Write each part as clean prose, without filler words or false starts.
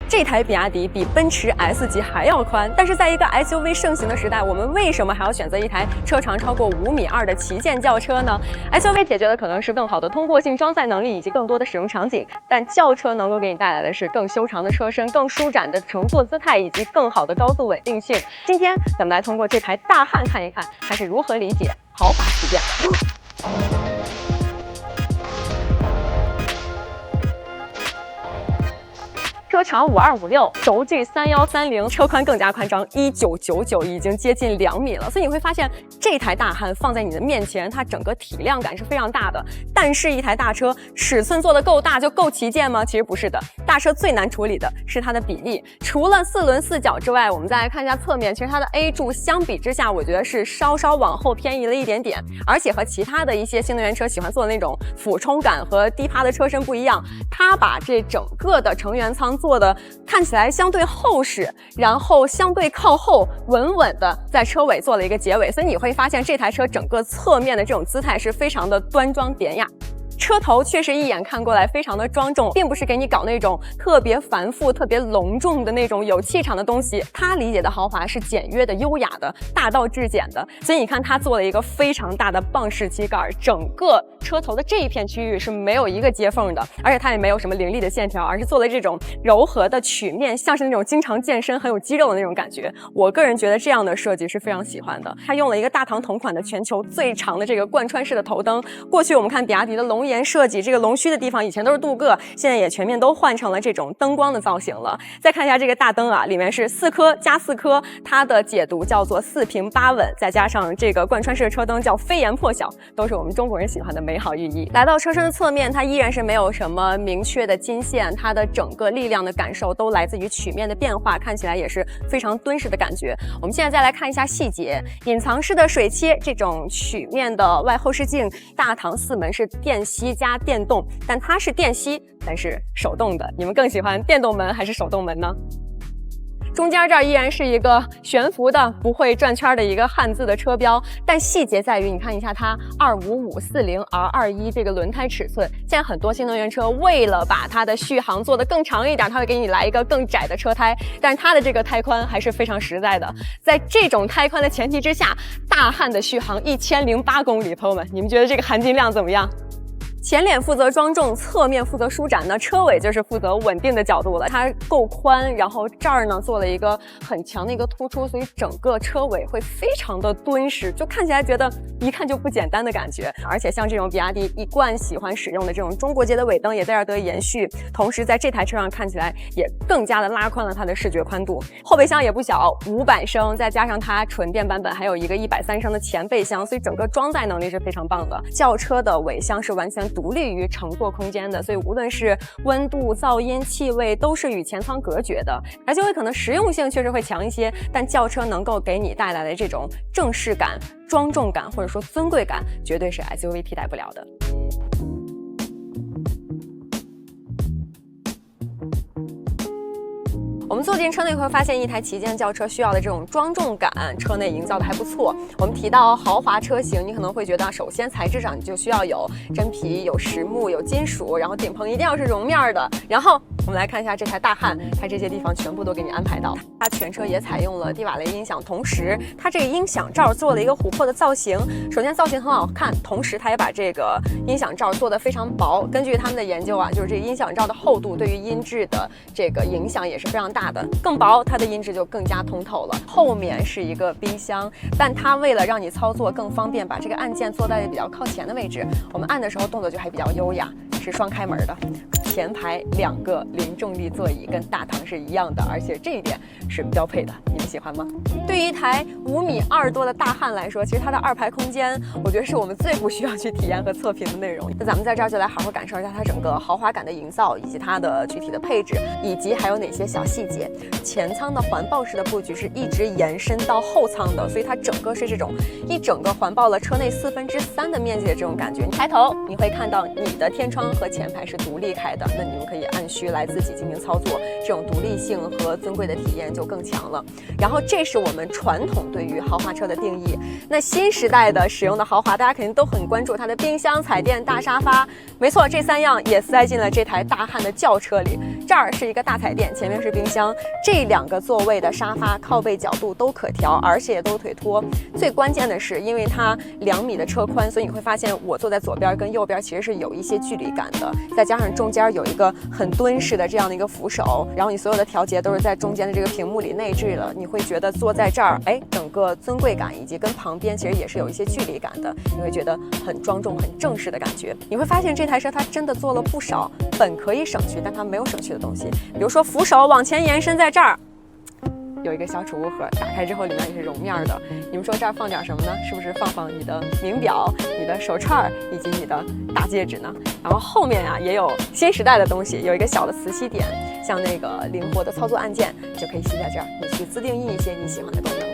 這台比亞迪比奔馳 S 級還要寬，但是在一個 SUV 盛行的時代，我們为什麼還要選擇一台車長超過5.2米的旗艦轎車呢？ SUV 解決的可能是更好的通過性、裝載能力以及更多的使用場景，但轎車能夠給你帶來的是更修長的車身、更舒展的乘坐姿態以及更好的高速穩定性。今天咱們來通過這台大漢看一看，它是如何理解豪華旗艦。車長5256，軸距3130，車寬更加寬張，1999，已經接近2米了。所以你會發現，這台大漢放在你的面前，它整個體量感是非常大的。但是，一台大車尺寸做得夠大就夠旗艦嗎？其實不是的。大車最難處理的是它的比例。除了4輪4角之外，我們再來看一下側面，其實它的 A 柱相比之下，我覺得是稍稍往後偏移了一點點，而且和其他的一些新能源車喜歡做的那種俯冲感和低趴的車身不一樣，它把這整個的成员艙做的看起來相对厚實，然後相对靠後，穩穩的在車尾做了一個結尾，所以你會發現這台車整個側面的這種姿態是非常的端莊典雅。車頭確實一眼看過來非常的莊重，並不是給你搞那種特別繁複、特別隆重的那種有氣場的東西。它理解的豪華是簡約的、優雅的、大道至簡的。所以你看，它做了一個非常大的棒式機蓋，整個車頭的這一片區域是沒有一個接縫的，而且它也沒有什麼凌厲的線條，而是做了這種柔和的曲面，像是那種經常健身、很有肌肉的那種感覺。我個人覺得這樣的設計是非常喜歡的。它用了一個大唐同款的全球最長的這個貫穿式的頭燈。過去我們看比亞迪的龍顏設計，這個龍鬚的地方以前都是鍍鉻，現在也全面都換成了這種燈光的造型了。再看一下這個大燈啊，裡面是4顆加4顆，它的解讀叫做4平8穩，再加上這個貫穿式的車燈叫飛檐破曉，都是我們中國人喜歡的美好寓意。來到車身的側面，它依然是沒有什麼明確的金線，它的整個力量的感受都來自於曲面的變化，看起來也是非常敦實的感覺。我們現在再來看一下細節，隱藏式的水切，這種曲面的外後視鏡，大唐4門是電吸加電動，但它是電吸，但是手動的。你們更喜歡電動門還是手動門呢？中間這兒依然是一個懸浮的不會轉圈的一個漢字的車標，但細節在於，你看一下它25540R21這個輪胎尺寸。現在很多新能源車為了把它的續航做得更長一點，它會給你來一個更窄的車胎，但是它的這個胎寬還是非常實在的。在這種胎寬的前提之下，大漢的續航1008公里，朋友們，你們覺得這個含金量怎麼樣？前臉負責莊重，側面負責舒展呢，車尾就是負責穩定的角度了。它夠寬，然後這兒呢做了一個很強的一個突出，所以整個車尾會非常的敦實，就看起來覺得一看就不簡單的感覺。而且像這種比亞迪一貫喜歡使用的這種中國結的尾燈也在這兒得以延續，同時在這台車上看起來也更加的拉寬了它的視覺寬度。後備箱也不小，500升，再加上它純電版本還有一個130升的前備箱，所以整個裝載能力是非常棒的。轿車的尾箱是完全獨立於乘坐空間的，所以無論是溫度、噪音、氣味都是與前艙隔絕的。SUV可能實用性確實會強一些，但轎車能夠給你帶來的這種正式感、莊重感或者說尊貴感，絕對是 SUV 替代不了的。我們坐進車內會發現，一台旗艦轎車需要的這種莊重感，車內營造的還不錯。我們提到豪華車型，你可能會覺得，首先材質上你就需要有真皮、有實木、有金屬，然後頂棚一定要是絨面的。然後我们来看一下這台大漢，它這些地方全部都給你安排到。它全車也採用了蒂瓦雷音響，同時它這個音響罩做了一個琥珀的造型。首先造型很好看，同時它也把這個音響罩做得非常薄。根據他們的研究啊，就是這個音響罩的厚度對於音質的這個影響也是非常大的，更薄它的音質就更加通透了。後面是一個冰箱，但它為了讓你操作更方便，把這個按鍵做在比較靠前的位置，我們按的時候動作就還比較優雅，是雙開門的。前排2個零重力座椅跟大唐是一樣的，而且這一點是標配的，你們喜歡嗎？對於一台5.2米多的大漢來說，其實它的2排空間，我覺得是我們最不需要去體驗和測評的內容。那咱們在這兒就來好好感受一下它整個豪華感的營造，以及它的具體的配置，以及還有哪些小細節。前艙的環抱式的布局是一直延伸到後艙的，所以它整個是这種一整個環抱了車內3/4的面積的這種感覺。你抬頭你會看到你的天窗和前排是獨立開的，那你們可以按需來自己進行操作，這種獨立性和尊貴的體驗就更強了。然後這是我們傳統對於豪華車的定義。那新時代的使用的豪華，大家肯定都很關注它的冰箱、彩電、大沙發。沒錯，這3樣也塞進了這台大漢的轎車裡。這兒是一個大彩電，前面是冰箱，這2個座位的沙發靠背角度都可調，而且也都腿托。最关键的是，因为它2米的车宽，所以你会发现我坐在左边跟右边其实是有一些距离感的。再加上中间有一个很敦实的这样的一个扶手，然后你所有的调节都是在中间的这个屏幕里内置了，你会觉得坐在这儿，哎，整个尊贵感以及跟旁边其實也是有一些距離感的，你會覺得很莊重、很正式的感覺。你會發現這台車它真的做了不少本可以省去但它沒有省去的東西，比如說扶手往前延伸在這兒。有一個小儲物盒，打開之後裡面也是絨面的。你們說這兒放點什麼呢？是不是放你的名錶、你的手串以及你的大戒指呢？然後後面啊也有新時代的東西，有一個小的磁吸點，像那個靈活的操作按鍵就可以吸在這兒，你去自定義一些你喜歡的功能。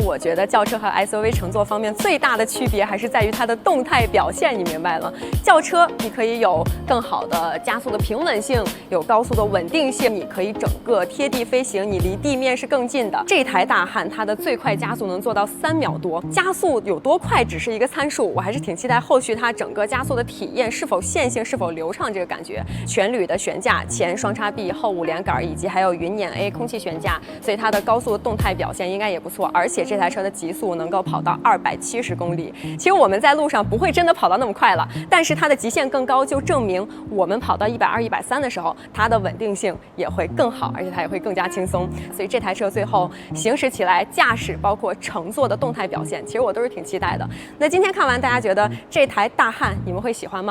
我覺得轎車和 SUV 乘坐方面最大的區別還是在於它的動態表現，你明白了？轎車你可以有更好的加速的平穩性，有高速的穩定性，你可以整個貼地飛行，你離地面是更近的。這台大漢它的最快加速能做到3秒多，加速有多快只是一個參數，我還是挺期待後續它整個加速的體驗是否線性，是否流暢這個感覺。全鋁的懸架，前雙叉臂，後5連桿，以及還有雲蔦 A 空氣懸架，所以它的高速的動態表現應該也不錯，而且這台車的極速能夠跑到270公里。其實我們在路上不會真的跑到那麼快了，但是它的極限更高，就證明我們跑到120、130的時候，它的穩定性也會更好，而且它也會更加輕鬆。所以這台車最後行駛起來，駕駛包括乘坐的動態表現，其實我都是挺期待的。那今天看完，大家覺得這台大漢你們會喜歡嗎？